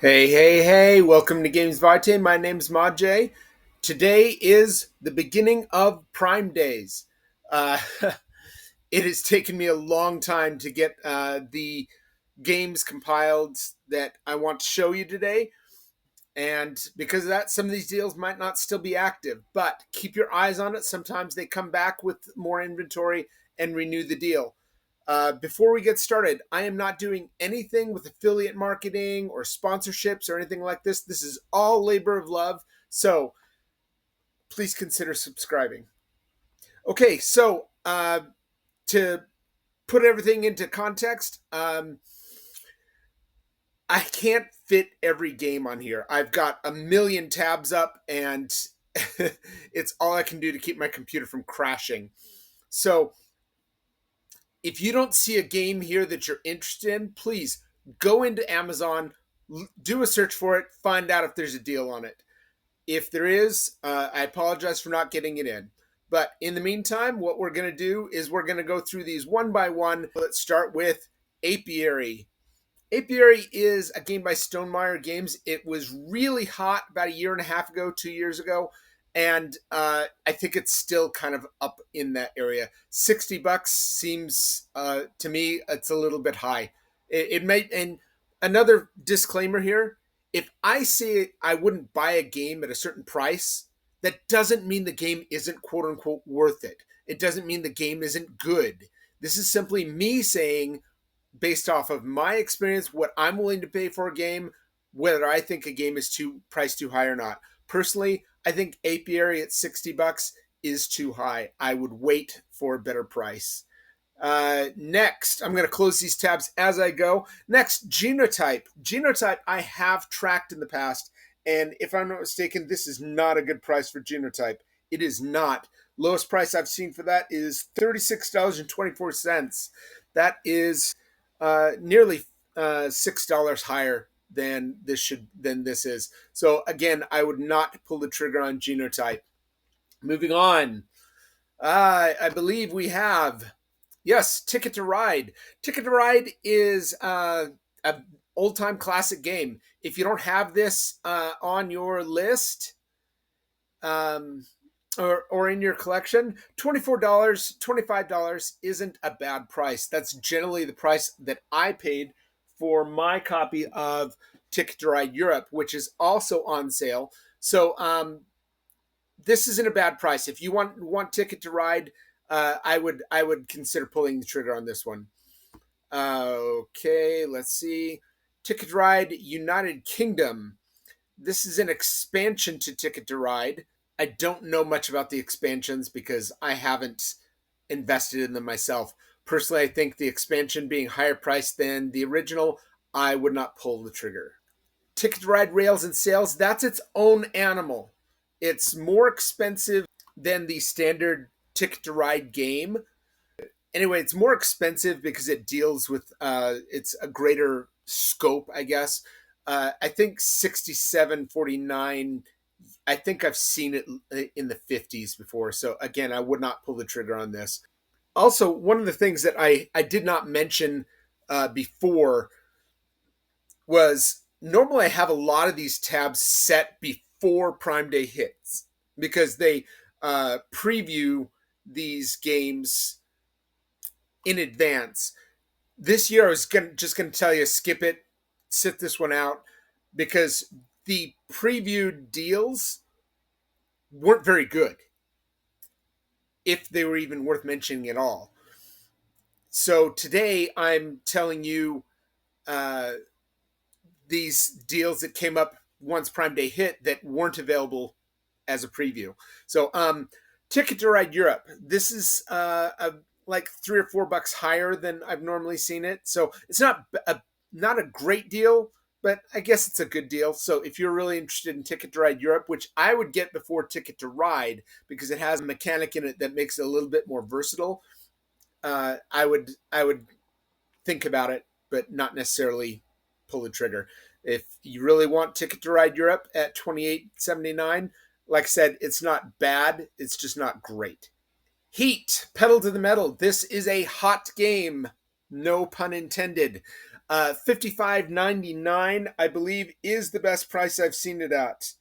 Hey, welcome to Games Vitae. My name's Majay. Today is the beginning of Prime Days. Uh, it has taken me a long time to get the games compiled that I want to show you today. And because of that, some of these deals might not still be active, but keep your eyes on it. Sometimes they come back with more inventory and renew the deal. Before we get started, I am not doing anything with affiliate marketing or sponsorships or anything like this. This is all labor of love. So please consider subscribing. Okay, so to put everything into context, I can't fit every game on here. I've got a million tabs up, and it's all I can do to keep my computer from crashing. So if you don't see a game here that you're interested in, please go into Amazon, do a search for it, find out if there's a deal on it. If there is, I apologize for not getting it in. But in the meantime, what we're going to do is we're going to go through these one by one. Let's start with Apiary. Apiary is a game by Stonemaier Games. It was really hot about a year and a half ago, 2 years ago. And I think it's still kind of up in that area. $60 seems to me it's a little bit high. It might. And another disclaimer here: if I say I wouldn't buy a game at a certain price, that doesn't mean the game isn't quote unquote worth it. It doesn't mean the game isn't good. This is simply me saying, based off of my experience, what I'm willing to pay for a game, whether I think a game is priced too high or not. Personally, I think Apiary at $60 is too high. I would wait for a better price. Next, I'm going to close these tabs as I go. Next, Genotype. Genotype I have tracked in the past, and if I'm not mistaken, this is not a good price for Genotype. It is not. Lowest price I've seen for that is $36.24. That is nearly $6 higher than this is. So again, I would not pull the trigger on Genotype. Moving on, I believe we have, yes, Ticket to Ride. Ticket to Ride is an old-time classic game. If you don't have this on your list or in your collection, $24, $25 isn't a bad price. That's generally the price that I paid for my copy of Ticket to Ride Europe, which is also on sale. So this isn't a bad price. If you want Ticket to Ride, I would consider pulling the trigger on this one. Okay, let's see. Ticket to Ride United Kingdom. This is an expansion to Ticket to Ride. I don't know much about the expansions because I haven't invested in them myself. Personally, I think the expansion being higher priced than the original, I would not pull the trigger. Ticket to Ride Rails and Sails, that's its own animal. It's more expensive than the standard Ticket to Ride game. Anyway, it's more expensive because it deals with it's a greater scope, I guess. I think $67.49. I think I've seen it in the 50s before. So again, I would not pull the trigger on this. Also, one of the things that I did not mention before was normally I have a lot of these tabs set before Prime Day hits because they preview these games in advance. This year I was just going to tell you, skip it, sit this one out, because the previewed deals weren't very good, if they were even worth mentioning at all. So today I'm telling you these deals that came up once Prime Day hit that weren't available as a preview. So Ticket to Ride Europe. This is like $3 or $4 higher than I've normally seen it. So it's not a great deal, but I guess it's a good deal. So if you're really interested in Ticket to Ride Europe, which I would get before Ticket to Ride because it has a mechanic in it that makes it a little bit more versatile, I would think about it, but not necessarily pull the trigger. If you really want Ticket to Ride Europe at $28.79, like I said, it's not bad. It's just not great. Heat, Pedal to the Metal. This is a hot game. No pun intended. $55.99, I believe, is the best price I've seen it at.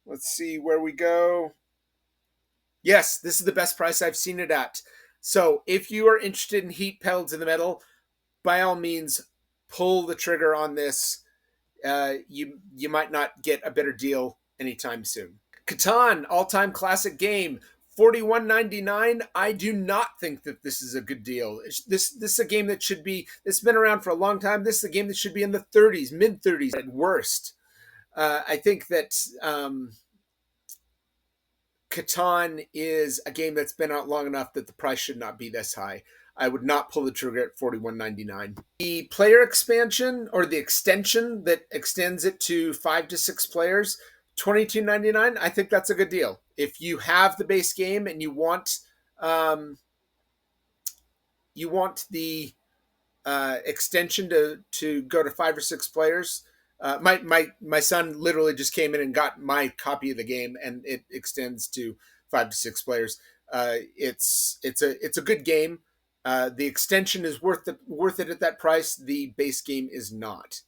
Let's see where we go. Yes, this is the best price I've seen it at. So if you are interested in heat pedal to the metal, by all means, pull the trigger on this. You might not get a better deal anytime soon. Catan, all-time classic game, $41.99. I do not think that this is a good deal. This is a game that should be. It's been around for a long time. This is a game that should be in the 30s, mid 30s at worst. I think that Catan is a game that's been out long enough that the price should not be this high. I would not pull the trigger at $41.99. The player expansion or the extension that extends it to 5 to 6 players, $22.99. I think that's a good deal. If you have the base game and you want the extension to go to 5 or 6 players. My son literally just came in and got my copy of the game, and it extends to 5 to 6 players. It's a good game. The extension is worth it at that price. The base game is not.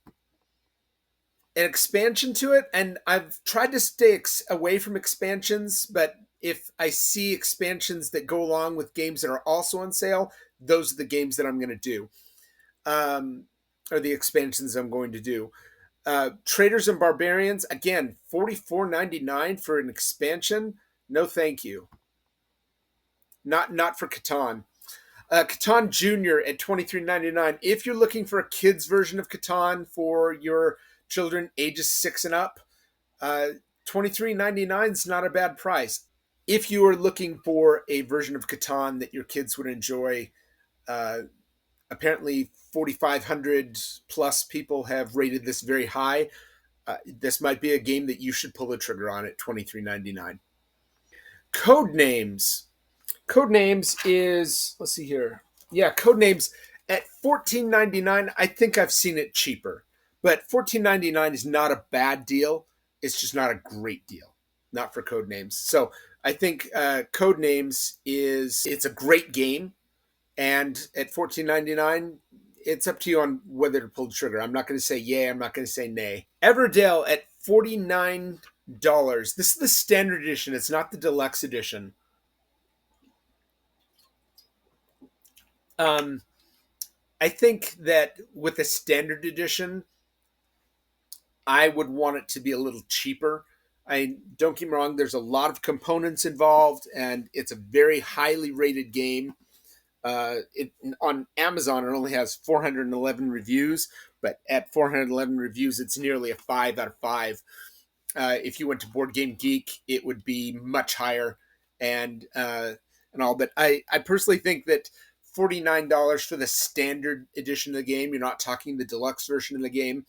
An expansion to it, and I've tried to stay away from expansions, but if I see expansions that go along with games that are also on sale, those are the games that I'm going to do. Or the expansions I'm going to do. Traders and Barbarians, again, $44.99 for an expansion. No, thank you. Not for Catan. Catan Junior at $23.99. If you're looking for a kid's version of Catan for your children ages 6 and up, $23.99 is not a bad price. If you are looking for a version of Catan that your kids would enjoy, apparently 4,500 plus people have rated this very high. This might be a game that you should pull the trigger on at $23.99. Codenames. Codenames is, let's see here. Yeah, Codenames at $14.99. I think I've seen it cheaper. But $14.99 is not a bad deal. It's just not a great deal. Not for Codenames. So I think Codenames it's a great game. And at $14.99, it's up to you on whether to pull the trigger. I'm not going to say yay. I'm not going to say nay. Everdell at $49. This is the standard edition. It's not the deluxe edition. I think that with the standard edition, I would want it to be a little cheaper. Don't get me wrong. There's a lot of components involved, and it's a very highly rated game. On Amazon, it only has 411 reviews, but at 411 reviews, it's nearly a 5 out of 5. If you went to Board Game Geek, it would be much higher, and all. But I personally think that $49 for the standard edition of the game, you're not talking the deluxe version of the game.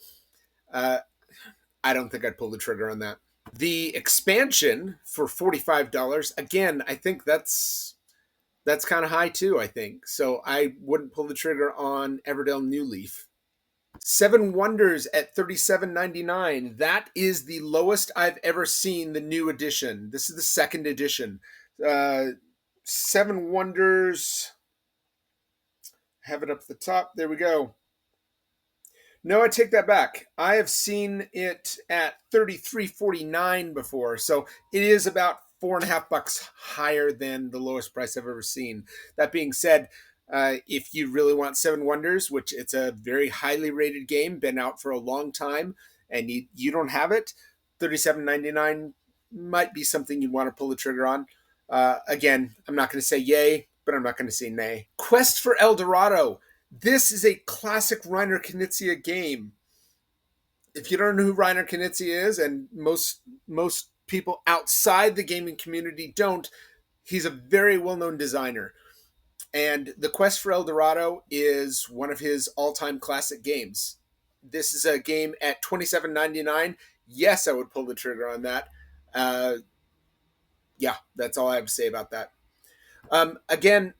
I don't think I'd pull the trigger on that. The expansion for $45, again, I think that's kind of high too, I think. So I wouldn't pull the trigger on Everdell Newleaf. 7 Wonders at $37.99. That is the lowest I've ever seen the new edition. This is the second edition. 7 Wonders. Have it up at the top. There we go. No, I take that back. I have seen it at $33.49 before. So it is about $4.50 higher than the lowest price I've ever seen. That being said, if you really want 7 Wonders, which it's a very highly rated game, been out for a long time, and you don't have it, $37.99 might be something you'd want to pull the trigger on. Again, I'm not going to say yay, but I'm not going to say nay. Quest for El Dorado. This is a classic Reiner Knizia game. If you don't know who Reiner Knizia is, and most people outside the gaming community don't, he's a very well-known designer. And the Quest for El Dorado is one of his all-time classic games. This is a game at $27.99. Yes, I would pull the trigger on that. Yeah, that's all I have to say about that. Again,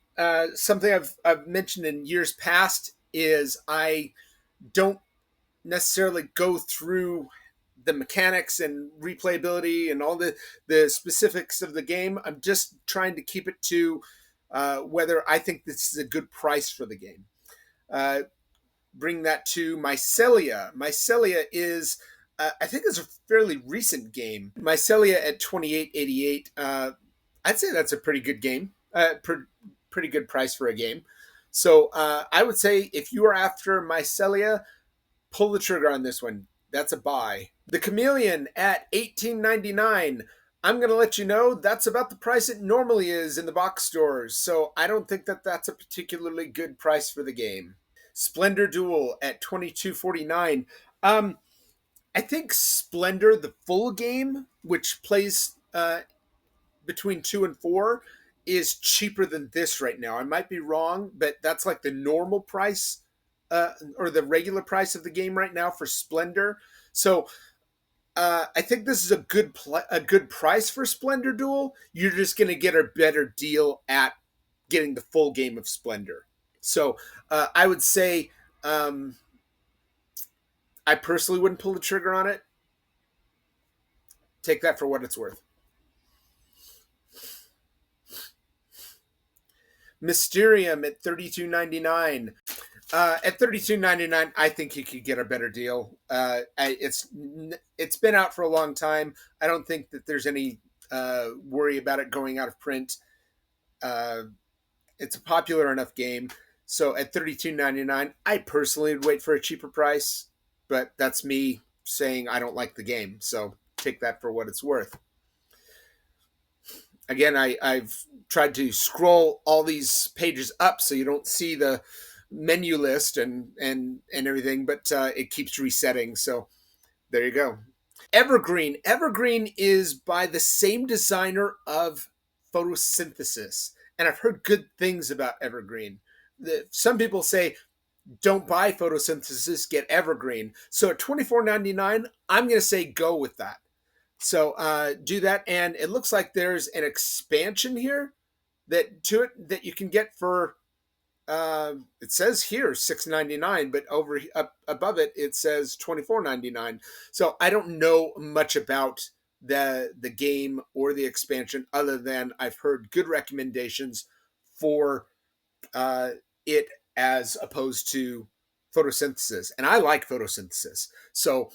something I've mentioned in years past is I don't necessarily go through the mechanics and replayability and all the specifics of the game. I'm just trying to keep it to whether I think this is a good price for the game. bring that to Mycelia. Mycelia is, I think, it's a fairly recent game. Mycelia at $28.88. I'd say that's a pretty good game. Pretty good price for a game. So I would say if you are after Mycelia, pull the trigger on this one. That's a buy. The Chameleon at $18.99. I'm going to let you know that's about the price it normally is in the box stores. So I don't think that that's a particularly good price for the game. Splendor Duel at $22.49. I think Splendor, the full game, which plays between 2 and 4, is cheaper than this right now. I might be wrong, but that's like the normal price or the regular price of the game right now for Splendor. So I think this is a good price for Splendor Duel. You're just going to get a better deal at getting the full game of Splendor. So I would say I personally wouldn't pull the trigger on it. Take that for what it's worth. Mysterium at $32.99. At $32.99, I think you could get a better deal. It's been out for a long time. I don't think that there's any worry about it going out of print. It's a popular enough game. So at $32.99, I personally would wait for a cheaper price. But that's me saying I don't like the game. So take that for what it's worth. Again, I've tried to scroll all these pages up so you don't see the menu list and everything, but it keeps resetting. So there you go. Evergreen. Evergreen is by the same designer of Photosynthesis, and I've heard good things about Evergreen. Some people say don't buy Photosynthesis, get Evergreen. So at $24.99, I'm going to say go with that. So do that, and it looks like there's an expansion here that you can get for. It says here $6.99, but up above it says $24.99. So I don't know much about the game or the expansion other than I've heard good recommendations for it as opposed to Photosynthesis, and I like Photosynthesis. So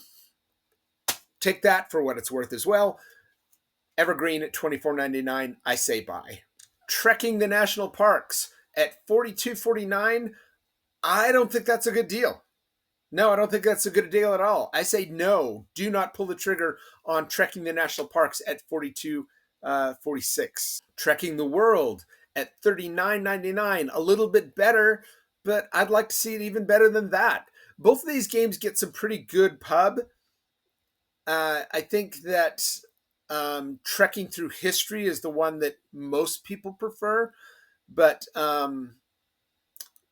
take that for what it's worth as well. Evergreen at $24.99, I say buy. Trekking the National Parks at $42.49, I don't think that's a good deal. No, I don't think that's a good deal at all. I say no, do not pull the trigger on Trekking the National Parks at $42.46. Trekking the World at $39.99, a little bit better, but I'd like to see it even better than that. Both of these games get some pretty good pub. I think that Trekking Through History is the one that most people prefer, but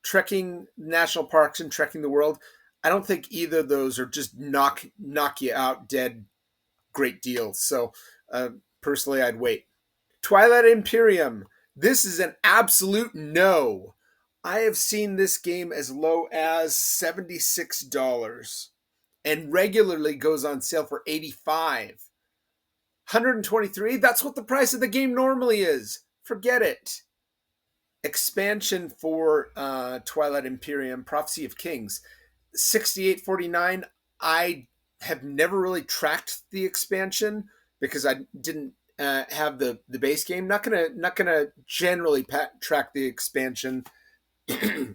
Trekking National Parks and Trekking the World, I don't think either of those are just knock you out dead great deals. So personally, I'd wait. Twilight Imperium. This is an absolute no. I have seen this game as low as $76 and regularly goes on sale for $85. $123, that's what the price of the game normally is. Forget it. Expansion for Twilight Imperium, Prophecy of Kings, $68.49. I have never really tracked the expansion because I didn't have the base game. Not gonna generally track the expansion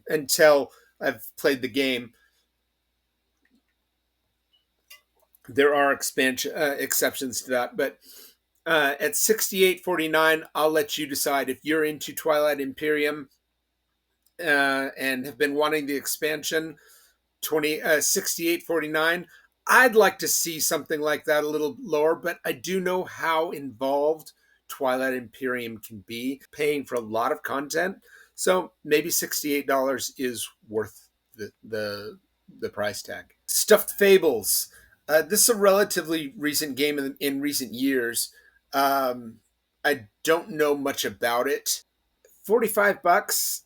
until I've played the game. There are exceptions to that, but at $68.49, I'll let you decide if you're into Twilight Imperium and have been wanting the expansion. $68.49. I'd like to see something like that a little lower, but I do know how involved Twilight Imperium can be, paying for a lot of content. So maybe $68 is worth the price tag. Stuffed Fables. This is a relatively recent game in recent years. I don't know much about it. $45.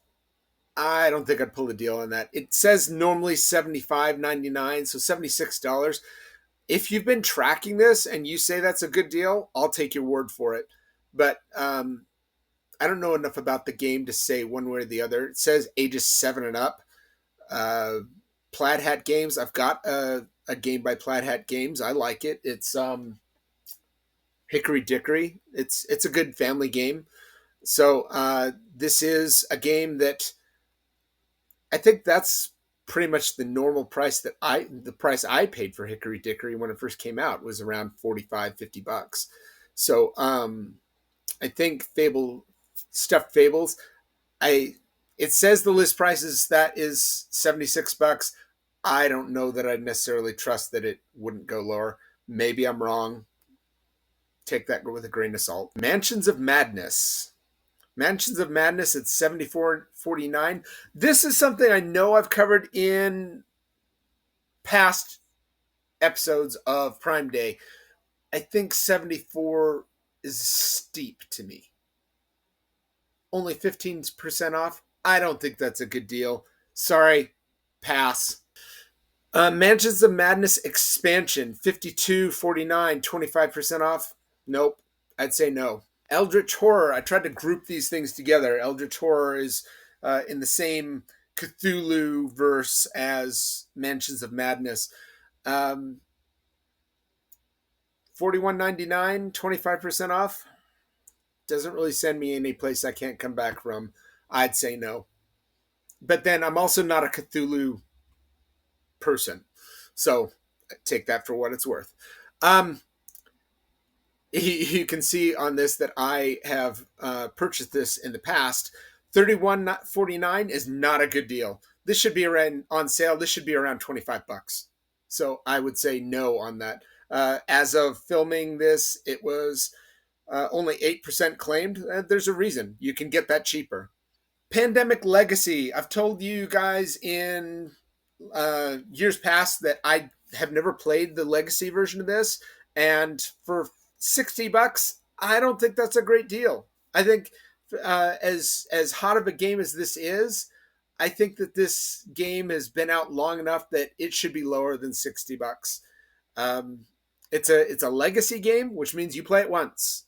I don't think I'd pull a deal on that. It says normally $75.99, so $76. If you've been tracking this and you say that's a good deal, I'll take your word for it. But I don't know enough about the game to say one way or the other. It says ages 7 and up. Plaid Hat Games. I've got a game by Plaid Hat Games. I like it. It's Hickory Dickory. It's a good family game. So this is a game that I think that's pretty much the normal price the price I paid for Hickory Dickory when it first came out was around 45, $50. So I think Stuffed Fables, I it says the list price is that is $76. I don't know that I necessarily trust that it wouldn't go lower. Maybe I'm wrong. Take that with a grain of salt. Mansions of Madness. Mansions of Madness at $74.49. This is something I know I've covered in past episodes of Prime Day. I think 74 is steep to me. Only 15% off. I don't think that's a good deal. Sorry, pass. Mansions of Madness expansion, $52.49, 25% off. Nope, I'd say no. Eldritch Horror, I tried to group these things together. Eldritch Horror is in the same Cthulhu verse as Mansions of Madness. $41.99, 25% off. Doesn't really send me any place I can't come back from. I'd say no. But then I'm also not a Cthulhu person. So take that for what it's worth. You can see on this that I have purchased this in the past. $31.49 is not a good deal. This should be around on sale. This should be around $25. So I would say no on that. As of filming this, it was only 8% claimed. There's a reason. You can get that cheaper. Pandemic Legacy. I've told you guys in years past that I have never played the Legacy version of this. And for $60, I don't think that's a great deal. I think as hot of a game as this is, I think that this game has been out long enough that it should be lower than $60. It's a legacy game, which means you play it once,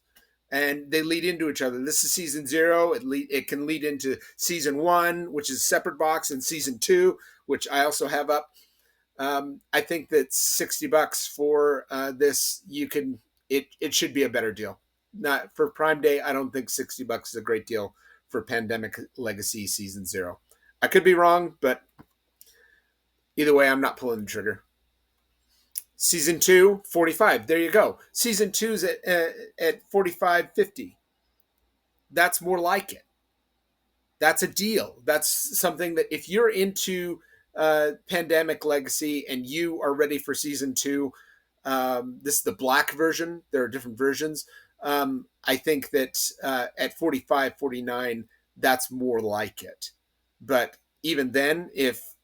and they lead into each other. This is season 0. It can lead into season 1, which is a separate box, and season 2, which I also have up. I think that $60 for this, it should be a better deal. Not for Prime Day. I don't think $60 is a great deal for Pandemic Legacy Season 0. I could be wrong, but either way, I'm not pulling the trigger. Season 2, 45. There you go. Season 2's at $45.50. That's more like it. That's a deal. That's something that if you're into Pandemic Legacy and you are ready for Season 2, this is the black version. There are different versions. I think that at $45.49, that's more like it. But even then, if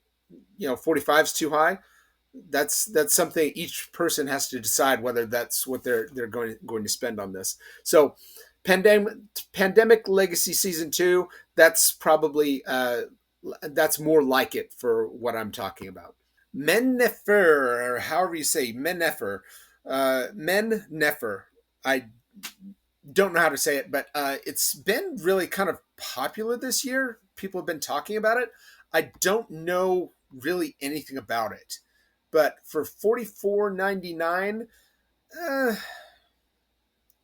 45 is too high, that's something each person has to decide whether that's what they're going to spend on this. So, Pandemic Legacy Season 2, that's probably that's more like it for what I'm talking about. Nefer, or however you say Nefer. Nefer. I don't know how to say it, but it's been really kind of popular this year. People have been talking about it. I don't know really anything about it. But for $44.99,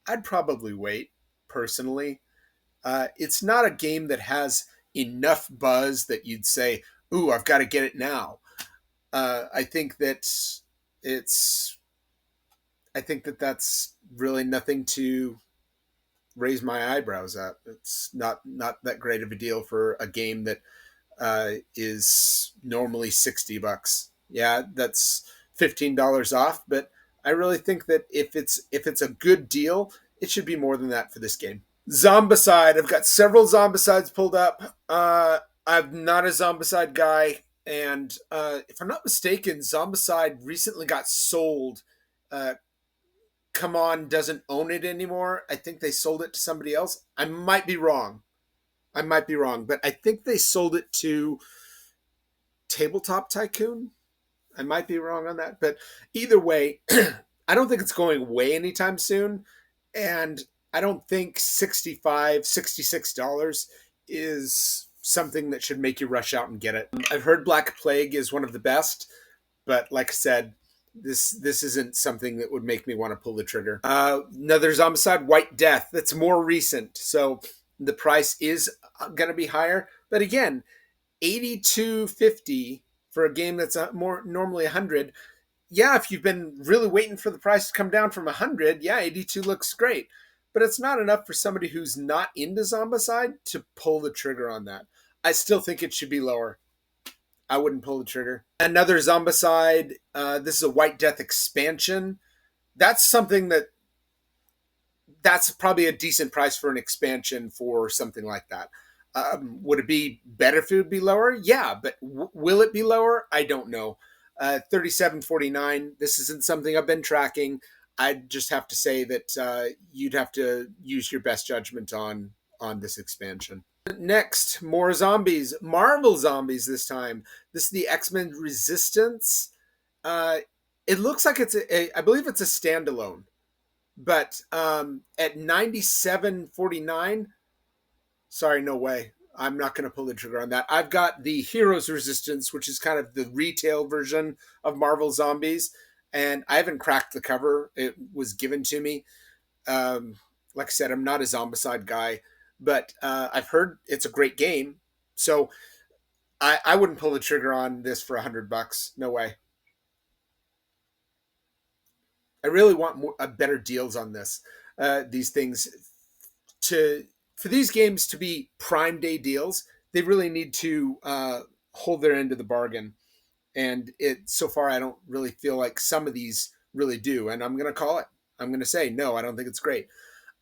I'd probably wait, personally. It's not a game that has enough buzz that you'd say, ooh, I've got to get it now. I think that that's really nothing to raise my eyebrows at. It's not that great of a deal for a game that is normally $60. Yeah, that's $15 off, but I really think that if it's a good deal, it should be more than that for this game. Zombicide. I've got several Zombicides pulled up. I'm not a Zombicide guy, and if I'm not mistaken, Zombicide recently got sold. Come On doesn't own it anymore. I think they sold it to somebody else. I might be wrong, but I think they sold it to Tabletop Tycoon. I might be wrong on that, but either way, I don't think it's going away anytime soon, and I don't think $66 is something that should make you rush out and get it. I've heard Black Plague is one of the best, but like I said, this isn't something that would make me want to pull the trigger. Another Zombicide, White Death. That's more recent, so the price is going to be higher. But again, $82.50 for a game that's more normally $100. Yeah, if you've been really waiting for the price to come down from $100, yeah, 82 looks great. But it's not enough for somebody who's not into Zombicide to pull the trigger on that. I still think it should be lower. I wouldn't pull the trigger. Another Zombicide. This is a White Death expansion. That's something that's probably a decent price for an expansion for something like that. Would it be better if it would be lower? Yeah, but will it be lower? I don't know. $37.49. This isn't something I've been tracking. I just have to say that you'd have to use your best judgment on this expansion. Next, more zombies. Marvel zombies this time. This is the X-Men Resistance. It looks like I believe it's a standalone. But at $97.49, sorry, no way. I'm not going to pull the trigger on that. I've got the Heroes Resistance, which is kind of the retail version of Marvel Zombies, and I haven't cracked the cover. It was given to me. Like I said, I'm not a Zombicide guy, but I've heard it's a great game. So I wouldn't pull the trigger on this for $100. No way. I really want better deals on this. These things for these games to be Prime Day deals, they really need to hold their end of the bargain. And so far, I don't really feel like some of these really do. And I'm going to call it. I'm going to say no. I don't think it's great.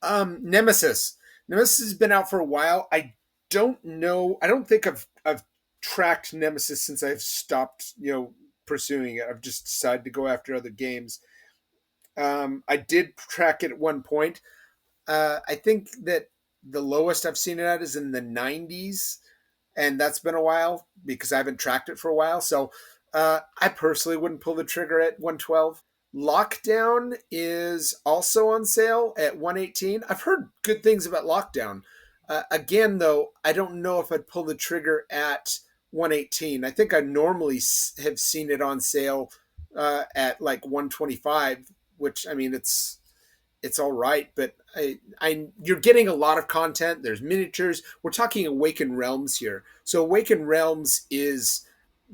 Nemesis. Nemesis has been out for a while. I don't know. I don't think I've tracked Nemesis since I've stopped pursuing it. I've just decided to go after other games. I did track it at one point. I think that the lowest I've seen it at is in the 90s, and that's been a while because I haven't tracked it for a while. So I personally wouldn't pull the trigger at 112. Lockdown is also on sale at 118. I've heard good things about Lockdown. Again, though, I don't know if I'd pull the trigger at 118. I think I normally have seen it on sale at like 125, which, I mean, it's all right, but you're getting a lot of content. There's miniatures. We're talking Awakened Realms here. So Awakened Realms is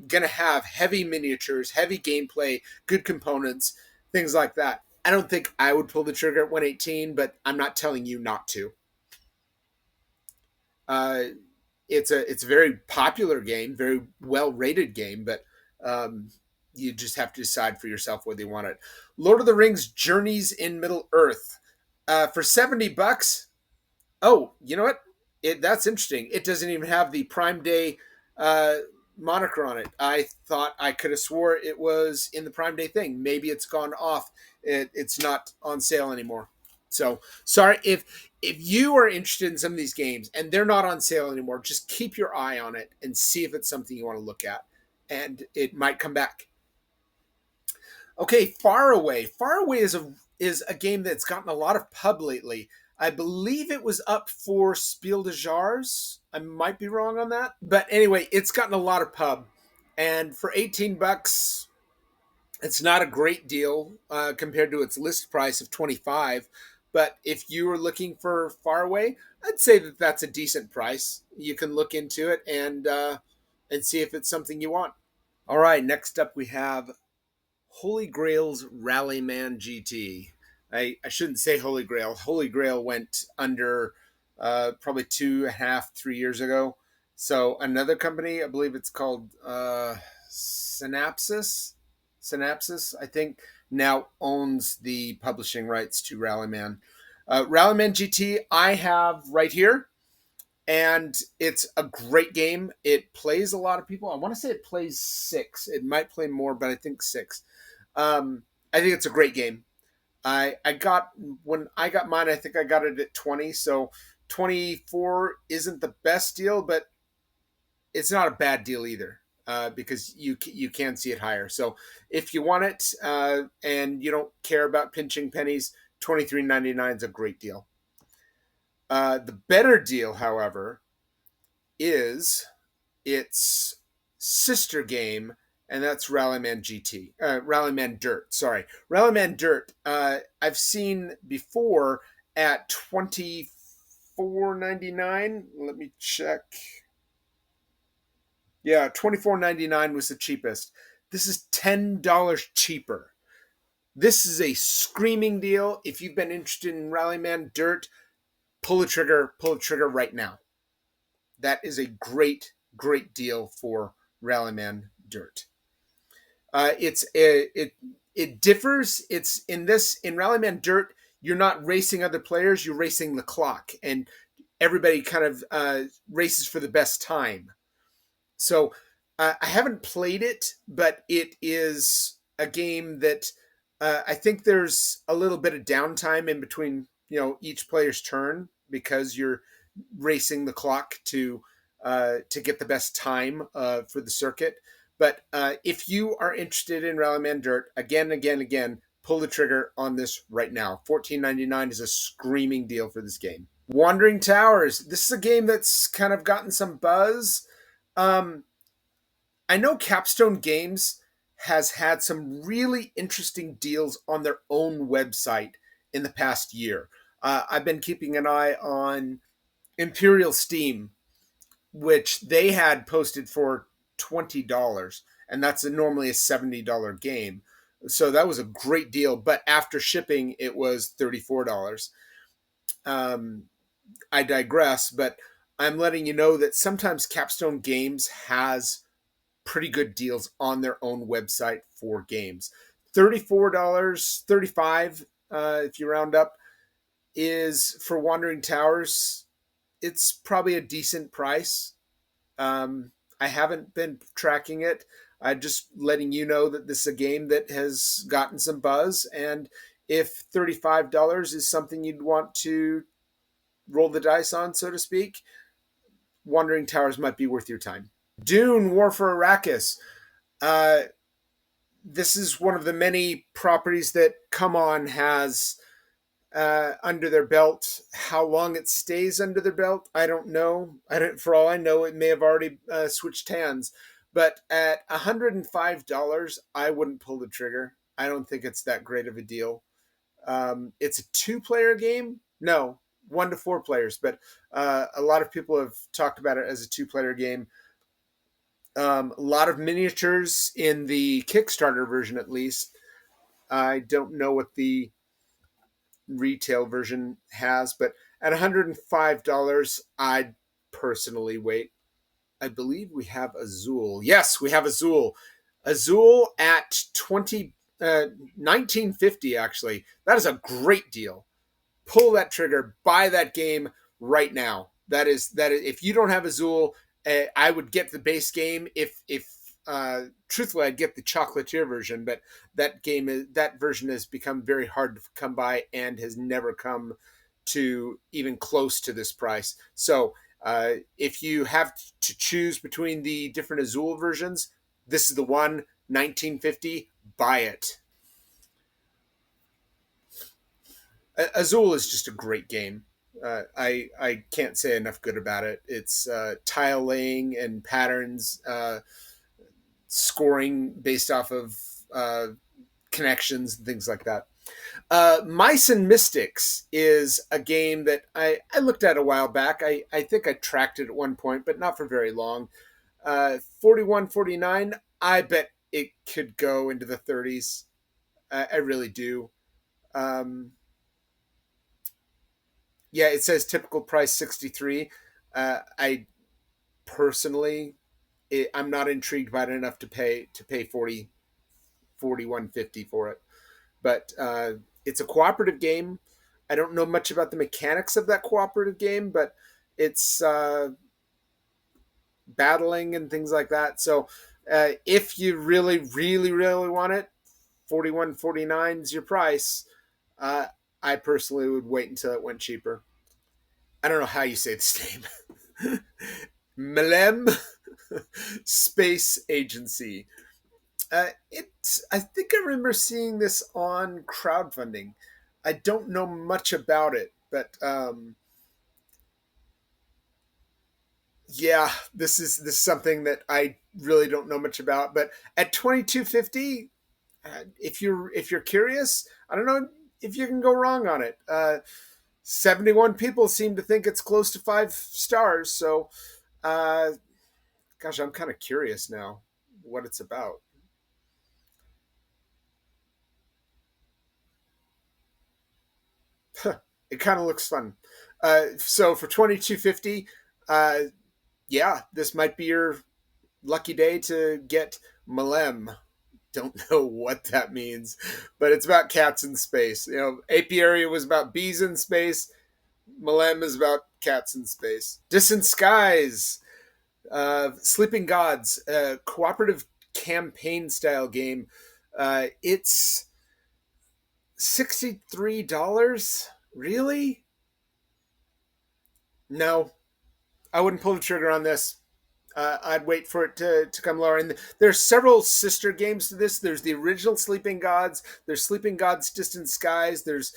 going to have heavy miniatures, heavy gameplay, good components, things like that. I don't think I would pull the trigger at 118, but I'm not telling you not to. It's a very popular game, very well rated game, but you just have to decide for yourself whether you want it. Lord of the Rings: Journeys in Middle Earth for $70. Oh, you know what? That's interesting. It doesn't even have the Prime Day moniker on it. I thought I could have swore it was in the Prime Day thing. Maybe it's gone off. It's not on sale anymore. So sorry if you are interested in some of these games and they're not on sale anymore. Just keep your eye on it and see if it's something you want to look at, and it might come back. Okay, Faraway. Faraway is a game that's gotten a lot of pub lately. I believe it was up for Spiel des Jahres. I might be wrong on that. But anyway, it's gotten a lot of pub. And for $18, it's not a great deal compared to its list price of $25. But if you were looking for Faraway, I'd say that that's a decent price. You can look into it and see if it's something you want. All right, next up we have Holy Grail's Rallyman GT. I shouldn't say Holy Grail. Holy Grail went under probably 2.5, 3 years ago. So another company, I believe it's called Synapsis, I think, now owns the publishing rights to Rallyman. Rallyman GT I have right here, and it's a great game. It plays a lot of people. I want to say it plays 6. It might play more, but I think 6. I think it's a great game. When I got mine, I think I got it at 20. So 24 isn't the best deal, but it's not a bad deal either, because you can see it higher. So if you want it and you don't care about pinching pennies, $23.99 is a great deal. The better deal, however, is its sister game, and that's Rallyman GT, Rallyman Dirt. Sorry, Rallyman Dirt. I've seen before at $24.99. Let me check. Yeah, $24.99 was the cheapest. This is $10 cheaper. This is a screaming deal. If you've been interested in Rallyman Dirt, pull the trigger right now. That is a great, great deal for Rallyman Dirt. It differs. It's in Rallyman Dirt, you're not racing other players, you're racing the clock, and everybody kind of races for the best time. So I haven't played it, but it is a game that I think there's a little bit of downtime in between, each player's turn, because you're racing the clock to get the best time for the circuit. But if you are interested in Rallyman Dirt, again, pull the trigger on this right now. $14.99 is a screaming deal for this game. Wandering Towers. This is a game that's kind of gotten some buzz. I know Capstone Games has had some really interesting deals on their own website in the past year. I've been keeping an eye on Imperial Steam, which they had posted for $20, and that's normally a $70 game. So that was a great deal, but after shipping, it was $34. I digress, but I'm letting you know that sometimes Capstone Games has pretty good deals on their own website for games. $34, $35 if you round up, is for Wandering Towers. It's probably a decent price. I haven't been tracking it. I'm just letting you know that this is a game that has gotten some buzz, and if $35 is something you'd want to roll the dice on, so to speak, Wandering Towers might be worth your time. Dune, War for Arrakis. This is one of the many properties that Come On has under their belt. How long it stays under their belt, I don't know. For all I know, it may have already switched hands. But at $105, I wouldn't pull the trigger. I don't think it's that great of a deal. It's a 2-player game. No, 1 to 4 players. But a lot of people have talked about it as a 2-player game. A lot of miniatures in the Kickstarter version, at least. I don't know what the retail version has, but at $105, I'd personally wait. I believe we have Azul. Yes, we have Azul. Azul at $19.50, actually. That is a great deal. Pull that trigger, buy that game right now. That is if you don't have Azul, I would get the base game. If truthfully, I'd get the chocolatier version, but that version has become very hard to come by and has never come to even close to this price. So if you have to choose between the different Azul versions, this is the one. $19.50. Buy it. Azul is just a great game. I can't say enough good about it. It's tile laying and patterns, scoring based off of connections and things like that. Mice and Mystics is a game that I looked at a while back. I think I tracked it at one point, but not for very long. $41.49. I bet it could go into the 30s. I really do. Yeah, it says typical price 63. I personally, I'm not intrigued by it enough to pay 41.50 for it. But it's a cooperative game. I don't know much about the mechanics of that cooperative game, but it's battling and things like that. So if you really, really, really want it, $41.49 is your price. I personally would wait until it went cheaper. I don't know how you say this name. MLEM Space Agency. I think I remember seeing this on crowdfunding. I don't know much about it, but Yeah, this is something that I really don't know much about, but at 2250, if you're curious, I don't know if you can go wrong on it. 71 people seem to think it's close to 5 stars, so uh, gosh, I'm kind of curious now what it's about. It kind of looks fun. So for 2250, uh, yeah, this might be your lucky day to get MLEM. Don't know what that means, but it's about cats in space. Apiary was about bees in space. MLEM is about cats in space. Distant Skies, Sleeping Gods, cooperative campaign style game. It's $63. Really? No, I wouldn't pull the trigger on this. I'd wait for it to come lower. And there's several sister games to this. There's the original Sleeping Gods. There's Sleeping Gods Distant Skies. There's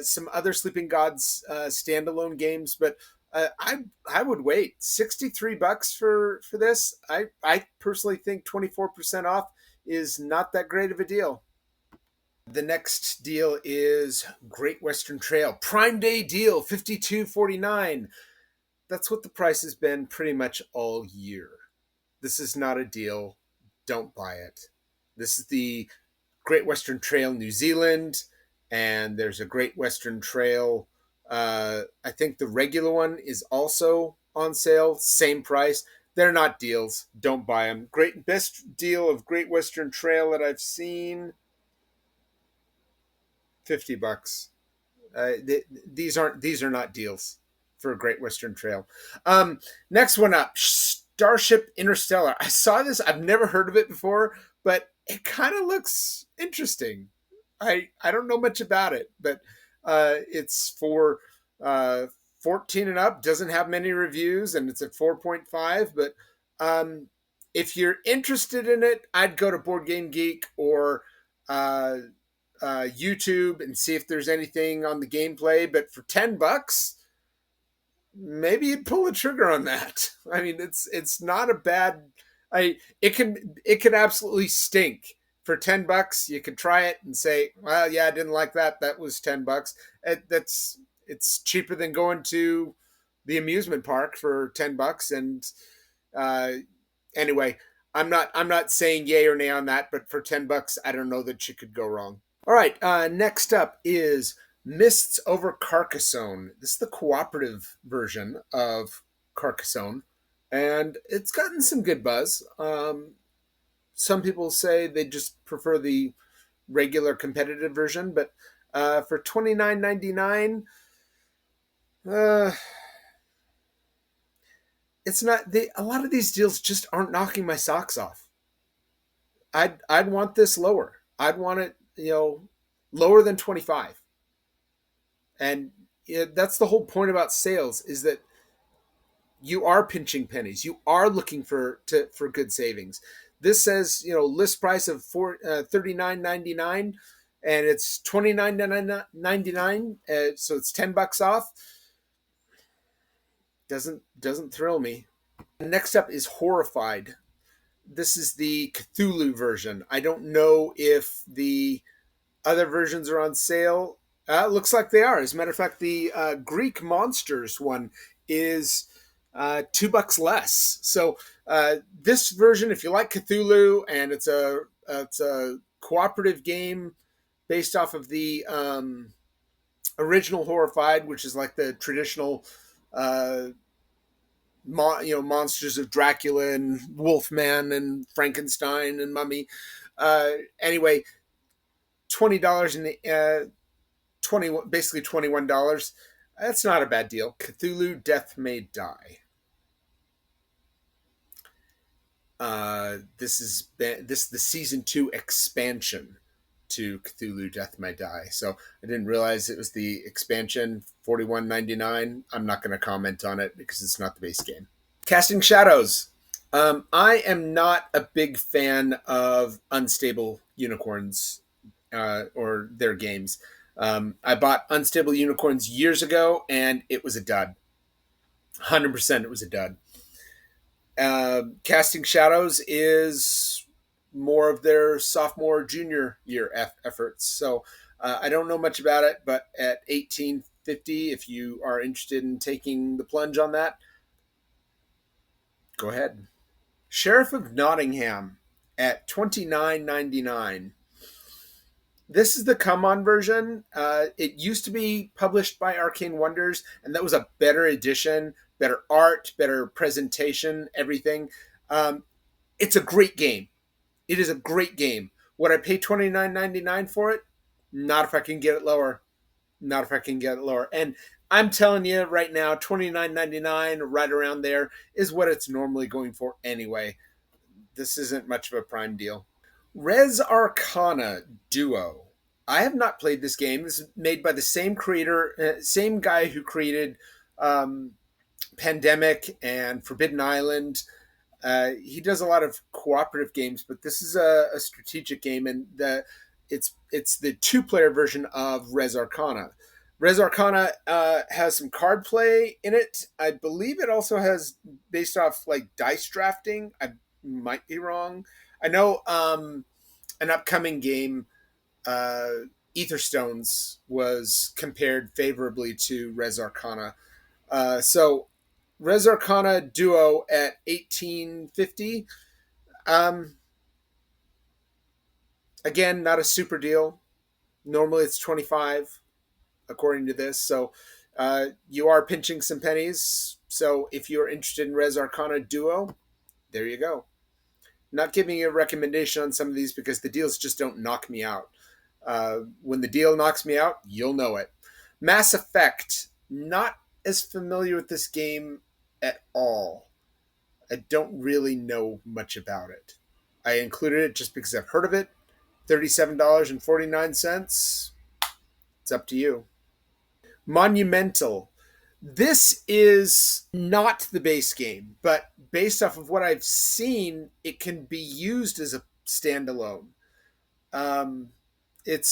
some other Sleeping Gods standalone games. But I would wait. $63 for this. I personally think 24% off is not that great of a deal. The next deal is Great Western Trail Prime Day deal, 52.49. That's what the price has been pretty much all year. This is not a deal. Don't buy it. This is the Great Western Trail New Zealand, and there's a Great Western Trail. I think the regular one is also on sale, same price. They're not deals. Don't buy them. Great best deal of Great Western Trail that I've seen, $50. These are not deals for a Great Western Trail. Next one up, Starship Interstellar. I saw this. I've never heard of it before, but it kind of looks interesting. I don't know much about it, but it's for 14 and up. Doesn't have many reviews, and it's at 4.5. But if you're interested in it, I'd go to Board Game Geek or YouTube and see if there's anything on the gameplay. But for $10, maybe you'd pull the trigger on that. I mean, it's not a bad. It can absolutely stink. For $10, you could try it and say, well, yeah, I didn't like that. That was $10. It's cheaper than going to the amusement park for $10. And uh, anyway, I'm not saying yay or nay on that, but for $10, I don't know that you could go wrong. All right, next up is Mists over Carcassonne. This is the cooperative version of Carcassonne, and it's gotten some good buzz. Some people say they just prefer the regular competitive version, but for $29.99, uh, it's not. A lot of these deals just aren't knocking my socks off. I'd want this lower. I'd want it, lower than 25. And that's the whole point about sales, is that you are pinching pennies. You are looking for good savings. This says, list price of $39.99, and it's $29.99, so it's $10 off. Doesn't thrill me. Next up is Horrified. This is the Cthulhu version. I don't know if the other versions are on sale. Looks like they are. As a matter of fact, the Greek Monsters one is $2 less. So this version, if you like Cthulhu, and it's a cooperative game based off of the original Horrified, which is like the traditional, monsters of Dracula and Wolfman and Frankenstein and Mummy. Anyway, $20 in the 21. That's not a bad deal. Cthulhu Death May Die. This is the season 2 expansion to Cthulhu Death May Die. So I didn't realize it was the expansion. $41.99. I'm not going to comment on it because it's not the base game. Casting Shadows. I am not a big fan of Unstable Unicorns or their games. I bought Unstable Unicorns years ago, and it was a dud. 100% it was a dud. Casting Shadows is more of their sophomore junior year efforts. So I don't know much about it, but at 1850, if you are interested in taking the plunge on that, go ahead. Sheriff of Nottingham at 29.99. This is the come on version. It used to be published by Arcane Wonders, and that was a better edition, better art, better presentation, everything. It's a great game. It is a great game. Would I pay $29.99 for it? Not if I can get it lower. Not if I can get it lower. And I'm telling you right now, $29.99, right around there, is what it's normally going for anyway. This isn't much of a prime deal. Res Arcana Duo. I have not played this game. This is made by the same creator, same guy who created Pandemic and Forbidden Island. He does a lot of cooperative games, but this is a strategic game, and it's the two-player version of Res Arcana. Res Arcana has some card play in it. I believe it also has based off like dice drafting. I might be wrong. I know an upcoming game, Etherstones, was compared favorably to Res Arcana. So Res Arcana Duo at 1850. Again, not a super deal. Normally it's 25, according to this. So you are pinching some pennies. So if you're interested in Res Arcana Duo, there you go. Not giving you a recommendation on some of these because the deals just don't knock me out. When the deal knocks me out, you'll know it. Mass Effect. Not as familiar with this game at all. I don't really know much about it. I included it just because I've heard of it. $37.49. It's up to you. Monumental. This is not the base game, but based off of what I've seen, it can be used as a standalone. It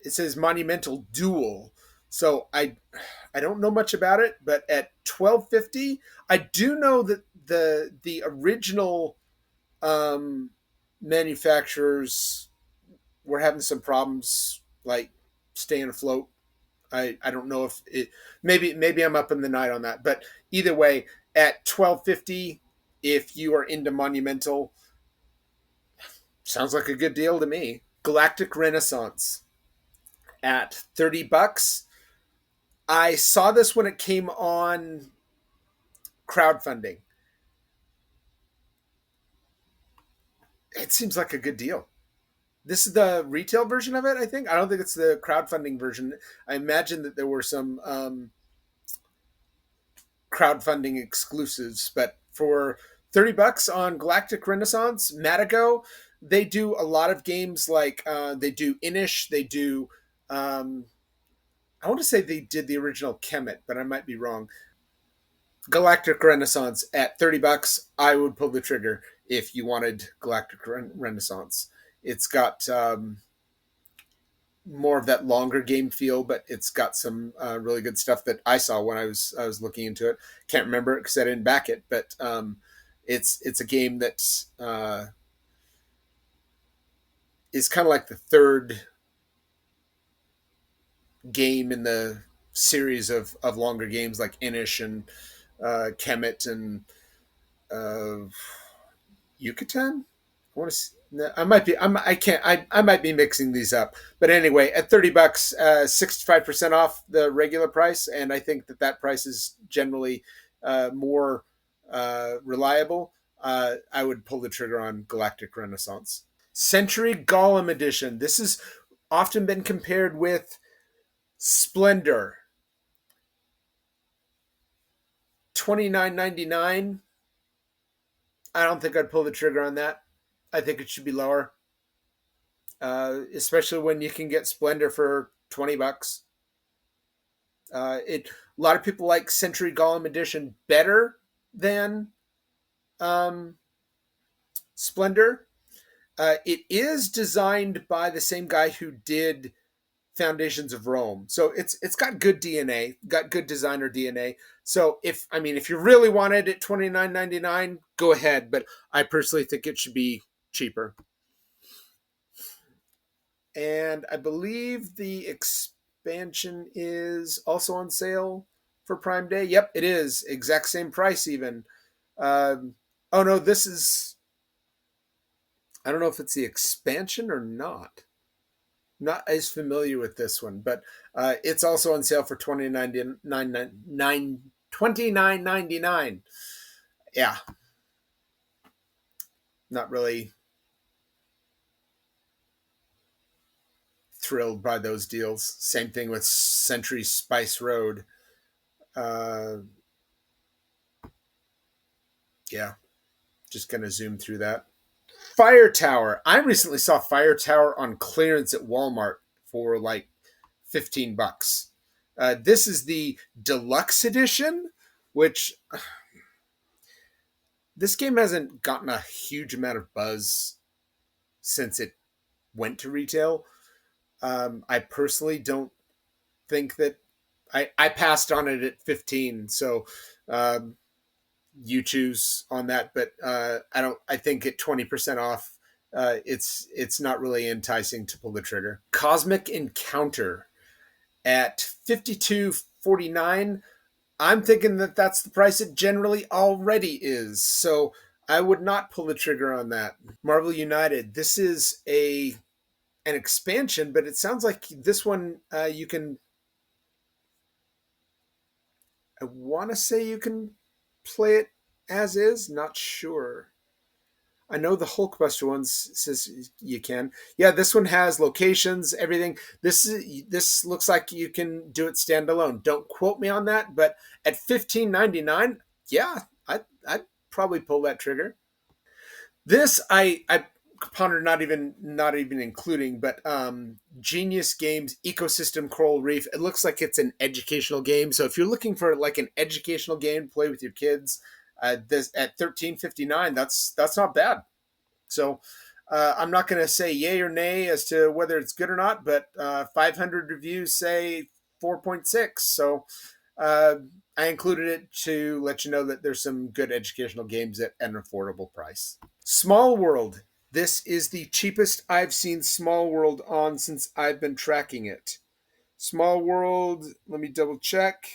says Monumental Duel, so I don't know much about it, but at $12.50, I do know that the original manufacturers were having some problems like staying afloat. I don't know if it maybe I'm up in the night on that, but either way, at $12.50, if you are into Monumental, sounds like a good deal to me. Galactic Renaissance at $30. I saw this when it came on crowdfunding. It seems like a good deal. This is the retail version of it, I think. I don't think it's the crowdfunding version. I imagine that there were some crowdfunding exclusives, but for $30 on Galactic Renaissance, Matago, they do a lot of games like they do Inish, they do I want to say they did the original Kemet, but I might be wrong. Galactic Renaissance at $30, I would pull the trigger if you wanted Galactic Renaissance. It's got more of that longer game feel, but it's got some really good stuff that I saw when I was looking into it. Can't remember it because I didn't back it, but it's a game that is kind of like the third game in the series of longer games like Inish and Kemet and Yucatan. I might be. I can't. I might be mixing these up. But anyway, at $30, 65% off the regular price, and I think that price is generally more reliable. I would pull the trigger on Galactic Renaissance. Century Golem Edition. This has often been compared with Splendor. $29.99. I don't think I'd pull the trigger on that. I think it should be lower, especially when you can get Splendor for $20. A lot of people like Century Golem Edition better than Splendor. It is designed by the same guy who did Foundations of Rome. So it's got good DNA, got good designer DNA. So if you really wanted it $29.99, go ahead. But I personally think it should be cheaper. And I believe the expansion is also on sale for Prime Day. Yep, it is. Exact same price even. Oh no, this is. I don't know if it's the expansion or not. Not as familiar with this one, but it's also on sale for $29.99. Yeah, not really thrilled by those deals. Same thing with Century Spice Road. Uh, yeah, just gonna zoom through that. Fire Tower. I recently saw Fire Tower on clearance at Walmart for like $15. This is the deluxe edition, which this game hasn't gotten a huge amount of buzz since it went to retail. I personally don't think that I passed on it at 15, so you choose on that. But I think at 20% off, it's not really enticing to pull the trigger. Cosmic Encounter at $52.49. I'm thinking that that's the price it generally already is, so I would not pull the trigger on that. Marvel United. This is an expansion, but it sounds like this one you can. I want to say you can play it as is. Not sure. I know the Hulkbuster one says you can. Yeah, this one has locations, everything. This looks like you can do it standalone. Don't quote me on that, but at $15.99, yeah, I'd probably pull that trigger. This I pondered not even including, but Genius Games Ecosystem Coral Reef. It looks like it's an educational game. So if you're looking for like an educational game to play with your kids, this at $13.59, that's not bad. So I'm not going to say yay or nay as to whether it's good or not, but 500 reviews say 4.6. So uh, I included it to let you know that there's some good educational games at an affordable price. Small World. This is the cheapest I've seen Small World on since I've been tracking it. Small World, let me double check.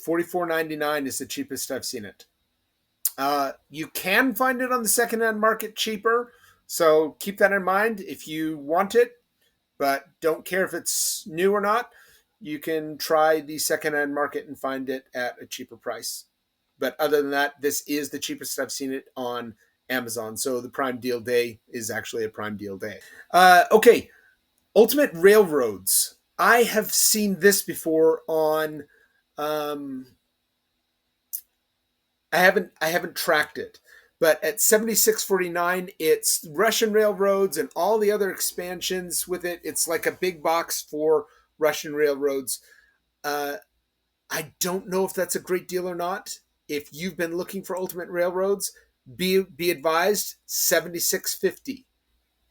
$44.99 is the cheapest I've seen it. You can find it on the secondhand market cheaper, so keep that in mind if you want it, but don't care if it's new or not. You can try the secondhand market and find it at a cheaper price. But other than that, this is the cheapest I've seen it on Amazon. So the Prime Deal Day is actually a Prime Deal Day. Okay, Ultimate Railroads. I have seen this before on. Um, I haven't tracked it, but at $76.49, it's Russian Railroads and all the other expansions with it. It's like a big box for Russian Railroads. Uh, I don't know if that's a great deal or not. If you've been looking for Ultimate Railroads, be advised, $76.50.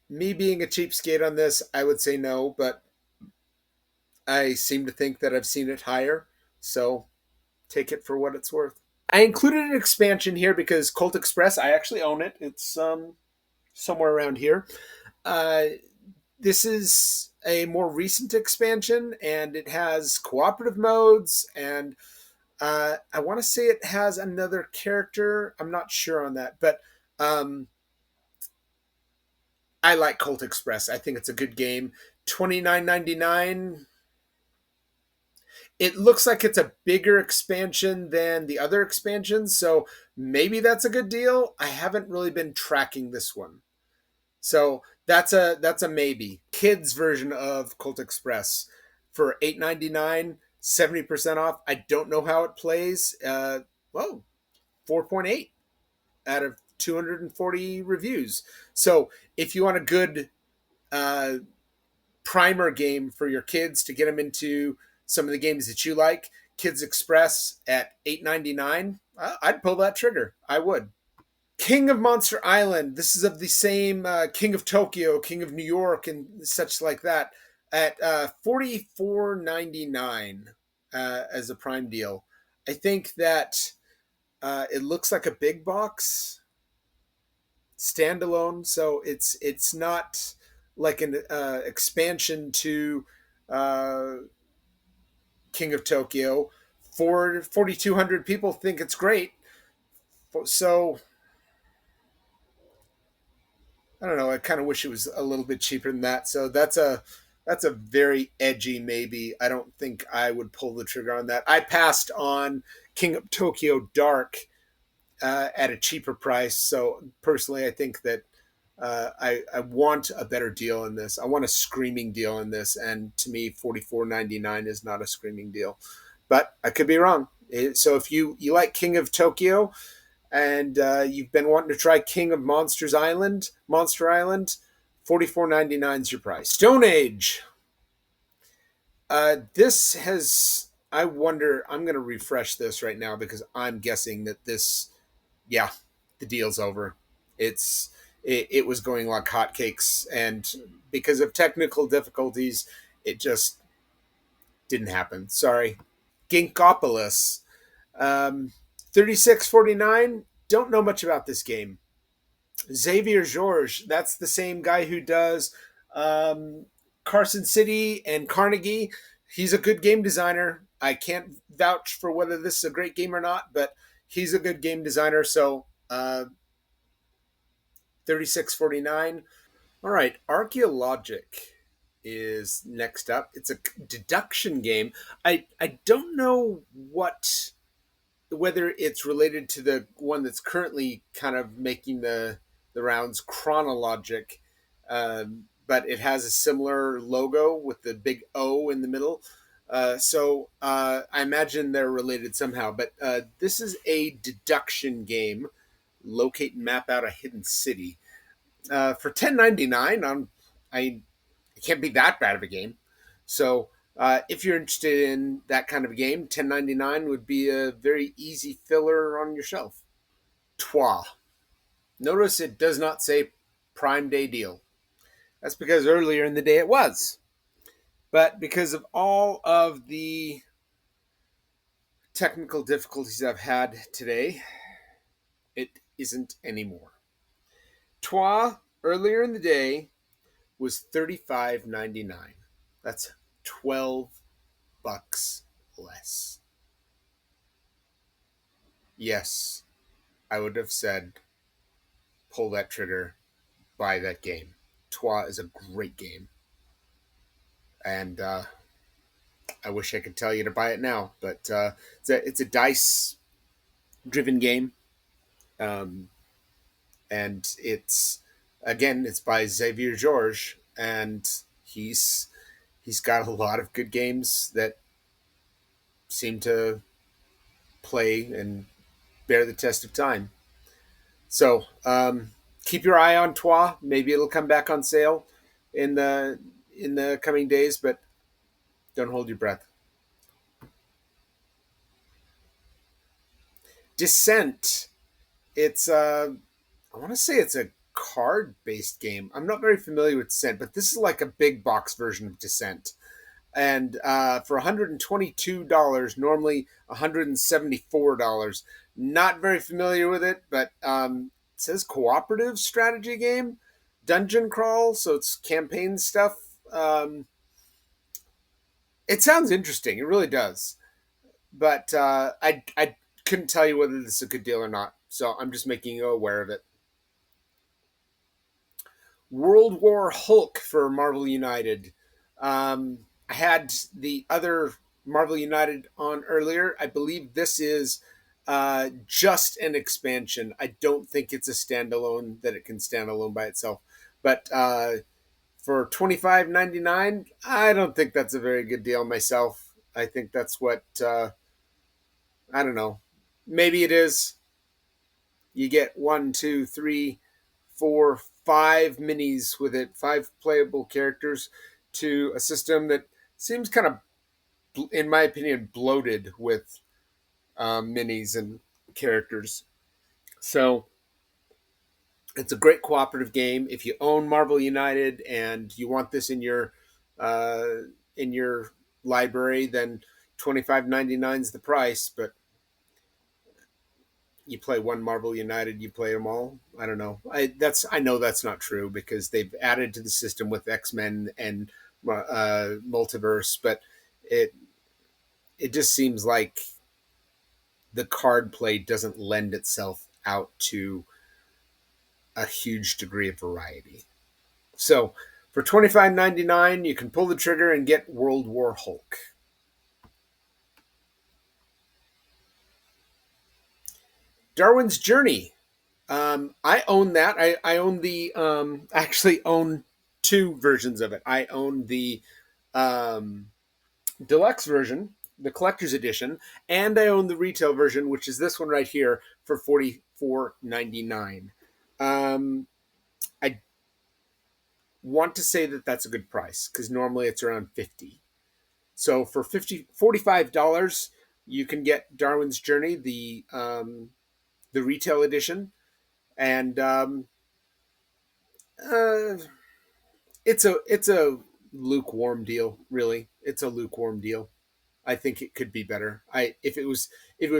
Me being a cheapskate on this, I would say no, but I seem to think that I've seen it higher, so take it for what it's worth. I included an expansion here because Colt Express, I actually own it. It's somewhere around here. Uh, this is a more recent expansion, and it has cooperative modes, and I want to say it has another character. I'm not sure on that, but I like Colt Express. I think it's a good game. $29.99. It looks like it's a bigger expansion than the other expansions, so maybe that's a good deal. I haven't really been tracking this one. So that's a maybe. Kids version of Colt Express for $8.99, 70% off. I don't know how it plays. Whoa, 4.8 out of 240 reviews. So if you want a good uh, primer game for your kids to get them into some of the games that you like, Kids Express at $8.99, I'd pull that trigger. I would. King of Monster Island. This is of the same King of Tokyo, King of New York, and such like that. At $44.99 as a Prime deal. I think that it looks like a big box standalone, so it's not like an expansion to uh, King of Tokyo. For 4,200 people think it's great. So I don't know. I kind of wish it was a little bit cheaper than that. So that's a very edgy maybe. I don't think I would pull the trigger on that. I passed on King of Tokyo Dark at a cheaper price. So personally, I think that I want a better deal in this. I want a screaming deal in this, and to me, $44.99 is not a screaming deal. But I could be wrong. So if you like King of Tokyo, and you've been wanting to try King of Monster Island, $44.99 is your price. Stone Age. This has. I wonder. I'm going to refresh this right now because I'm guessing that this. Yeah, the deal's over. It was going like hotcakes, and because of technical difficulties, it just didn't happen. Sorry. Ginkopolis. 36.49. Don't know much about this game. Xavier Georges, that's the same guy who does Carson City and Carnegie. He's a good game designer. I can't vouch for whether this is a great game or not, but he's a good game designer. So 36.49. All right, Archaeologic is next up. It's a deduction game. I don't know whether it's related to the one that's currently kind of making the rounds, Chronologic, but it has a similar logo with the big O in the middle. So I imagine they're related somehow. But this is a deduction game. Locate and map out a hidden city. For $10.99, it can't be that bad of a game. So if you're interested in that kind of a game, $10.99 would be a very easy filler on your shelf. Trois. Notice it does not say Prime Day deal. That's because earlier in the day it was. But because of all of the technical difficulties I've had today, it isn't anymore. Trois, earlier in the day, was $35.99. That's $12 less. Yes, I would have said pull that trigger, buy that game. Trois is a great game. And I wish I could tell you to buy it now, but it's a dice driven game. And it's by Xavier Georges, and he's got a lot of good games that seem to play and bear the test of time. So keep your eye on Trois. Maybe it'll come back on sale in the coming days, but don't hold your breath. Descent. It's I want to say it's a card based game. I'm not very familiar with Descent, but this is like a big box version of Descent. And for $122, normally $174. Not very familiar with it, but it says cooperative strategy game, dungeon crawl, so it's campaign stuff. It sounds interesting. It really does. But I couldn't tell you whether this is a good deal or not. So I'm just making you aware of it. World War Hulk for Marvel United. I had the other Marvel United on earlier. I believe this is just an expansion. I don't think it's a standalone, that it can stand alone by itself. But for $25.99, I don't think that's a very good deal myself. I think that's what, I don't know. Maybe it is. You get 5 minis with it, 5 playable characters to a system that seems kind of, in my opinion, bloated with minis and characters. So It's a great cooperative game. If you own Marvel United and you want this uh, in your library, then $25.99 is the price. But you play one Marvel United, you play them all. I don't know. I know that's not true because they've added to the system with X-Men and Multiverse, but it it just seems like the card play doesn't lend itself out to a huge degree of variety. So for $25.99, you can pull the trigger and get World War Hulk. Darwin's Journey. I own that. I own the actually own two versions of it. I own the um, deluxe version, the collector's edition, and I own the retail version, which is this one right here for $44.99. I want to say that that's a good price because normally it's around 50. So for $45, you can get Darwin's Journey, the retail edition, and uh, it's a lukewarm deal. Really, it's a lukewarm deal. I think it could be better. If it was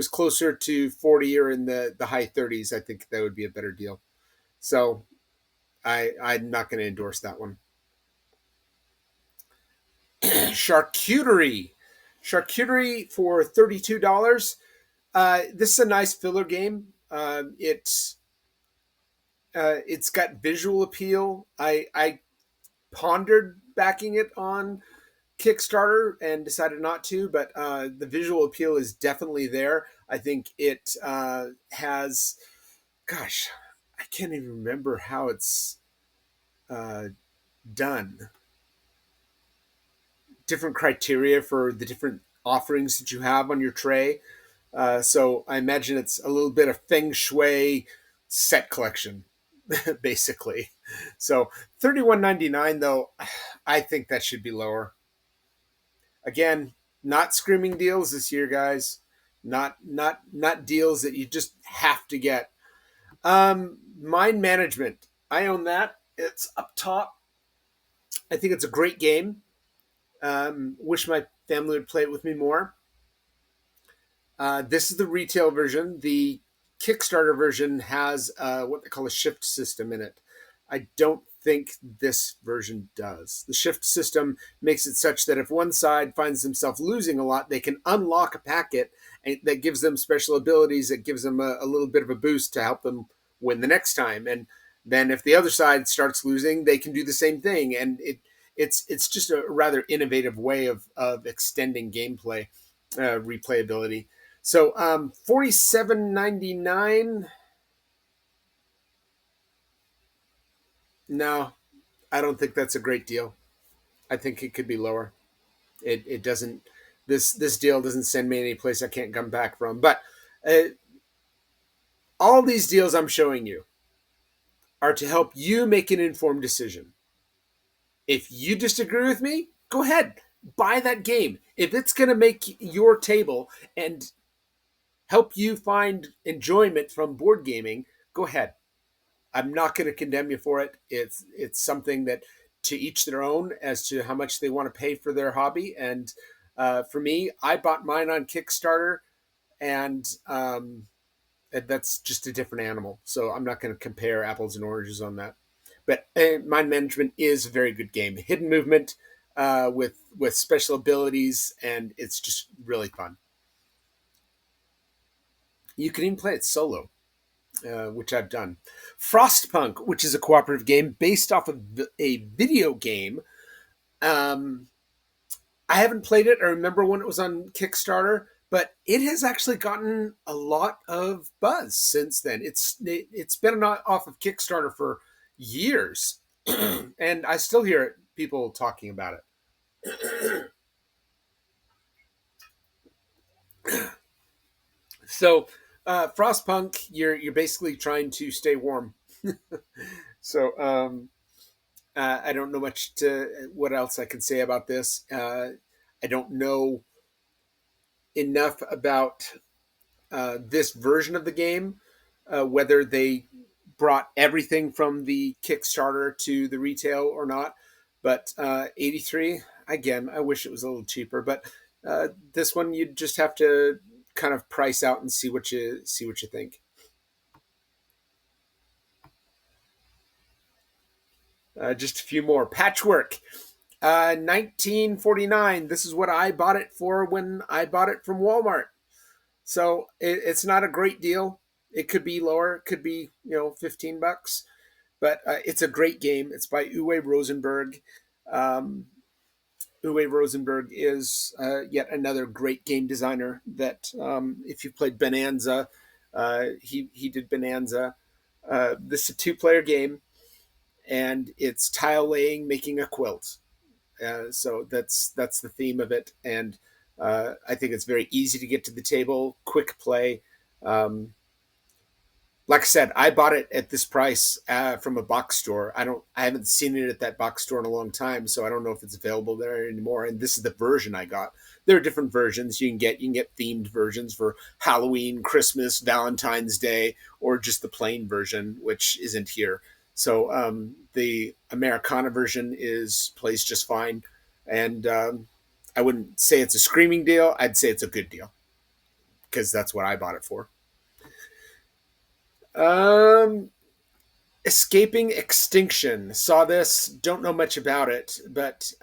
closer to 40 or in the high 30s, I think that would be a better deal. So I'm not going to endorse that one. Charcuterie, charcuterie for $32. This is a nice filler game. It's got visual appeal. I pondered backing it on Kickstarter and decided not to, but the visual appeal is definitely there. I think it has, gosh, I can't even remember how it's uh, done. Different criteria for the different offerings that you have on your tray. So I imagine it's a little bit of feng shui set collection, basically. So $31.99 though, I think that should be lower. Again, not screaming deals this year, guys. Not deals that you just have to get. Mind Management. I own that. It's up top. I think it's a great game. Wish my family would play it with me more. This is the retail version. The Kickstarter version has what they call a shift system in it. I don't think this version does. The shift system makes it such that if one side finds themselves losing a lot, they can unlock a packet that gives them special abilities that gives them a little bit of a boost to help them win the next time. And then if the other side starts losing, they can do the same thing. And it's just a rather innovative way of extending gameplay replayability. So $47.99. No, I don't think that's a great deal. I think it could be lower. It doesn't. This deal doesn't send me any place I can't come back from. But uh, all these deals I'm showing you are to help you make an informed decision. If you disagree with me, go ahead, buy that game. If it's going to make your table and help you find enjoyment from board gaming, go ahead. I'm not going to condemn you for it. It's something that to each their own as to how much they want to pay for their hobby. And for me, I bought mine on Kickstarter, and that's just a different animal. So I'm not going to compare apples and oranges on that. But Mind Management is a very good game. Hidden movement with special abilities, and it's just really fun. You can even play it solo. Which I've done. Frostpunk, which is a cooperative game based off of a video game. Um, I haven't played it. I remember when it was on Kickstarter, but it has actually gotten a lot of buzz since then. It's been off of Kickstarter for years, and I still hear people talking about it. So, Frostpunk, you're basically trying to stay warm. So, I don't know much to what else I can say about this. I don't know enough about this version of the game, whether they brought everything from the Kickstarter to the retail or not. But 83, again, I wish it was a little cheaper. But this one, you just have to kind of price out and see what you think. Just a few more. Patchwork. 1949. This is what I bought it for when I bought it from Walmart. So it's not a great deal. It could be lower. It could be, 15 bucks. But it's a great game. It's by Uwe Rosenberg. Um, Uwe Rosenberg is yet another great game designer that, if you've played Bonanza, he did Bonanza. This is a two-player game, and it's tile laying, making a quilt. So that's the theme of it, and I think it's very easy to get to the table, quick play. Um, like I said, I bought it at this price from a box store. I haven't seen it at that box store in a long time, so I don't know if it's available there anymore. And this is the version I got. There are different versions you can get. You can get themed versions for Halloween, Christmas, Valentine's Day, or just the plain version, which isn't here. So the Americana version plays just fine, and I wouldn't say it's a screaming deal. I'd say it's a good deal because that's what I bought it for. Um, Escaping Extinction. Saw this. Don't know much about it, but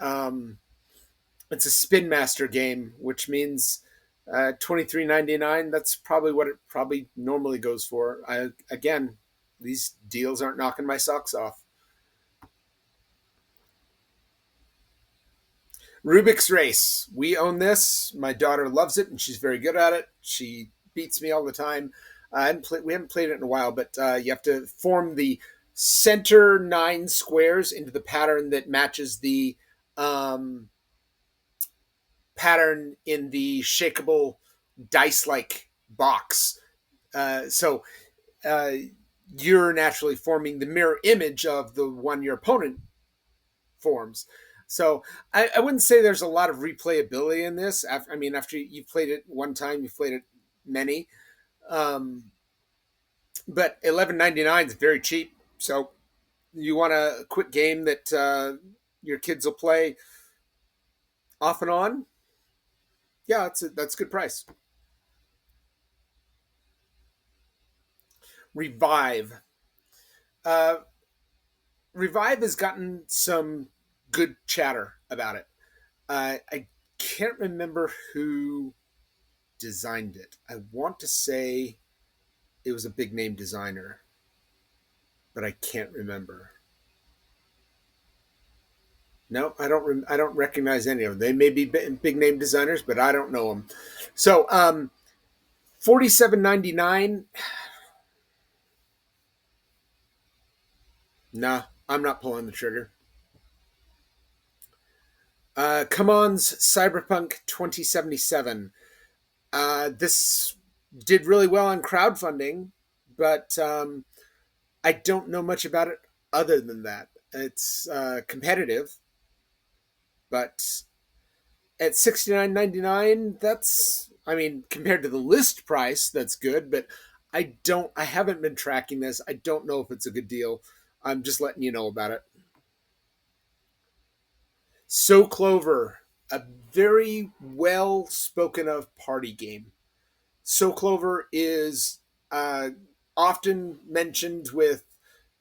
it's a Spin Master game, which means $23.99. That's probably what it probably normally goes for. Again, these deals aren't knocking my socks off. Rubik's Race. We own this. My daughter loves it, and she's very good at it. She beats me all the time. We haven't played it in a while, but you have to form the center 9 squares into the pattern that matches the um, pattern in the shakeable dice-like box. So uh, you're naturally forming the mirror image of the one your opponent forms. So I wouldn't say there's a lot of replayability in this. After you've played it one time, you've played it many. But $11.99 is very cheap. So you want a quick game that your kids will play off and on? Yeah, that's a good price. Revive. Uh, Revive has gotten some good chatter about it. I can't remember who designed it. I want to say it was a big name designer, but I can't remember. No, I don't. I don't recognize any of them. They may be big name designers, but I don't know them. So, $47.99. Nah, I'm not pulling the trigger. Come on's Cyberpunk 2077. This did really well on crowdfunding, but I don't know much about it other than that. It's competitive, but at $69.99, compared to the list price, that's good, but I haven't been tracking this. I don't know if it's a good deal. I'm just letting you know about it. So Clover, a very well spoken of party game. So Clover is uh, often mentioned with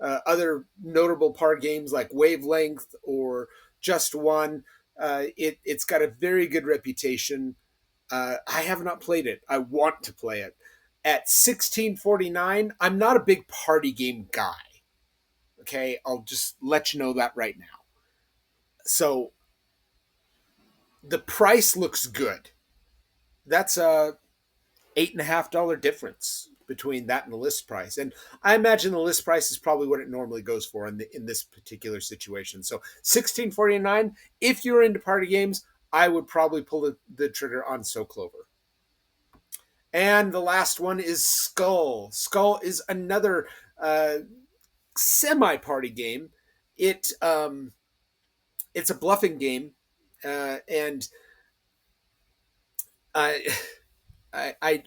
other notable party games like Wavelength or Just One. It's got a very good reputation. I have not played it. I want to play it. At 16.49, I'm not a big party game guy. Okay, I'll just let you know that right now. So the price looks good. That's a $8.50 difference between that and the list price, and I imagine the list price is probably what it normally goes for in this particular situation. So 16.49. If you're into party games, I would probably pull the trigger on So Clover. And the last one is Skull. Skull is another semi-party game. It's a bluffing game, and I,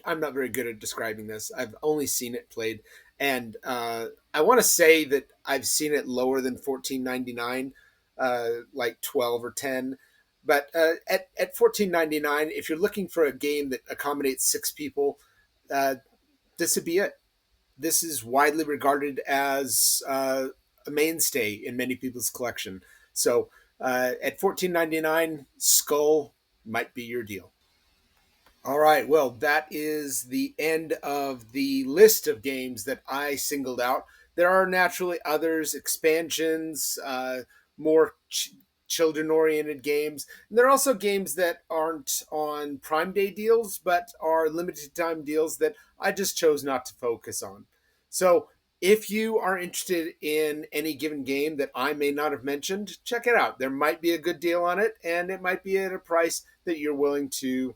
I'm not very good at describing this. I've only seen it played, And I want to say that I've seen it lower than $14.99, like 12 or 10. But at $14.99, if you're looking for a game that accommodates 6 people, this would be it. This is widely regarded as a mainstay in many people's collection. So at $14.99, Skull might be your deal. All right, well, that is the end of the list of games that I singled out. There are naturally others, expansions, more children oriented games. And there are also games that aren't on Prime Day deals, but are limited time deals that I just chose not to focus on. So if you are interested in any given game that I may not have mentioned, check it out. There might be a good deal on it, and it might be at a price that you're willing to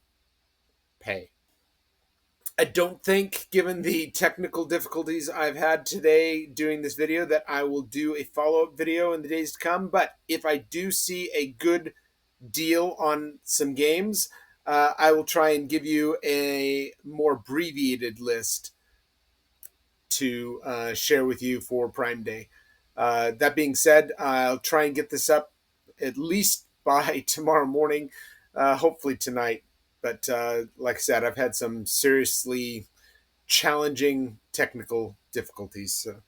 pay. I don't think, given the technical difficulties I've had today doing this video, that I will do a follow-up video in the days to come. But if I do see a good deal on some games, I will try and give you a more abbreviated list to share with you for Prime Day. That being said, I'll try and get this up at least by tomorrow morning, hopefully tonight. But like I said, I've had some seriously challenging technical difficulties. So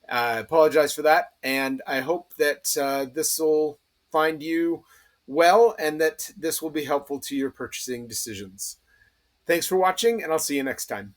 I apologize for that. And I hope that this will find you well and that this will be helpful to your purchasing decisions. Thanks for watching, and I'll see you next time.